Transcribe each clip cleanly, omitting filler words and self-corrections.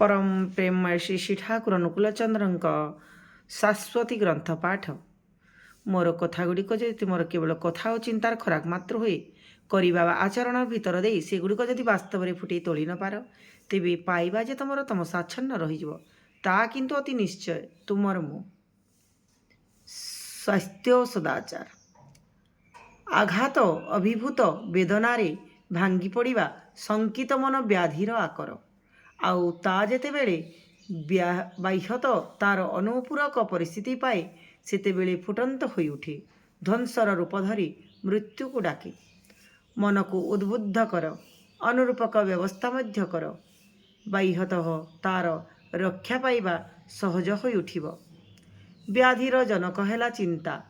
परम प्रेममय श्री श्री ठाकुर अनुकूलचंद्र शाश्वती ग्रंथ पाठ मोर कथागुड़िक जदि तुम केवल कथा और चिंतार खराक मात्र हुए करवा आचरण भितर दे सेगुड़िक जदि बास्तव में फुटे तोली न पार तेबे पाइबा जे तुम साच्छन्न रहीजा किंतु अति निश्चय तुमर मो स्वास्थ्य सदाचार आघात अभिभूत बेदनारे भांगी पड़ा शंकित मन व्याधिर आकर आउ ता जेतेबेले बाह्यत तार अनुपूरक परिस्थिति पाए सेतेबेले फुटंत होई उठे ध्वंसर रूप धरी मृत्यु को डाके मन को उद्बुद्ध कर अनुरूपक व्यवस्था मध्य कर बाह्यत तार रक्षा पाइबा सहज होई उठिब। व्याधिर जनक हेला चिंता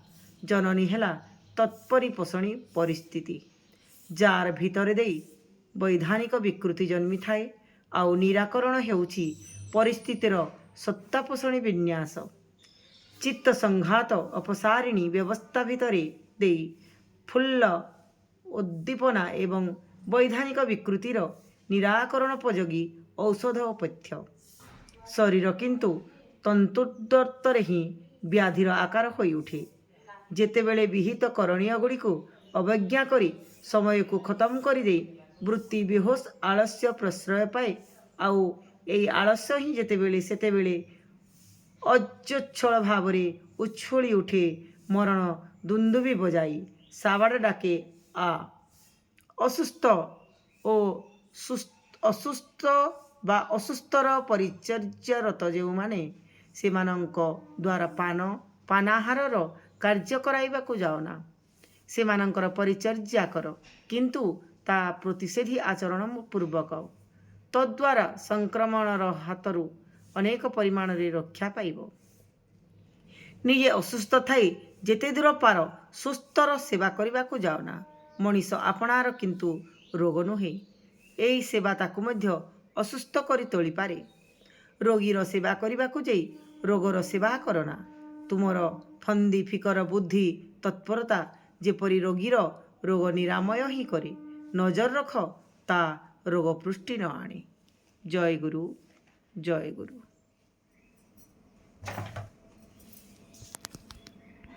जननी हेला तत्परी पोषणी परिस्थिति जार भितर देई वैधानिक विकृति जन्मी थाए आउ निराकरण हेउछि परिस्थितिर सत्ता पोषणी विन्यास चित्त संघात अपसारिणी व्यवस्था भितरे देई फुल्ल उद्दीपना एवं वैधानिक विकृतिर निराकरण उपयोगी औषध उपथ्य शरीर किंतु तंतुदत्तरे ही व्याधिर आकार होई उठे जेतेबेले विहित करणीय गुड़ी को अवज्ञा करी समय को खत्म कर दे वृत्ति बेहोश आलस्य प्रश्रय पाए आउ यही आलस्य ही जेतेबेले सेतेबेले अजोच्छल भाव उछोली उठे मरण दुंदुबी बजाई साबाड़ डाके आ असुस्थ और असुस्थ बा असुस्थर परिचर्यरत जो माने से द्वारा पानाहार कार्य कराइबाकु जाओना से मानकर परिचर्या कर किंतु ता प्रतिषेधी आचरण पूर्वक तद्वारा संक्रमणर हाथरू अनेक परिमाण रे रक्षा पाइब। निजे असुस्थ थाई जेते दूर पार सुस्थर सेवा करने जाओना मनीष आपणार किंतु रोग नुहे यही सेवा ताकू मध्य असुस्थ करी तोली पारे रोगीर सेवा करने को जाई रोगर सेवा करना तुमर फंदी फिकर बुद्धि तत्परता जेपरी रोगीर रोग निरामय ही करे नजर रख ता रोग पुष्टि न आणे। जय गुरु जय गुरु।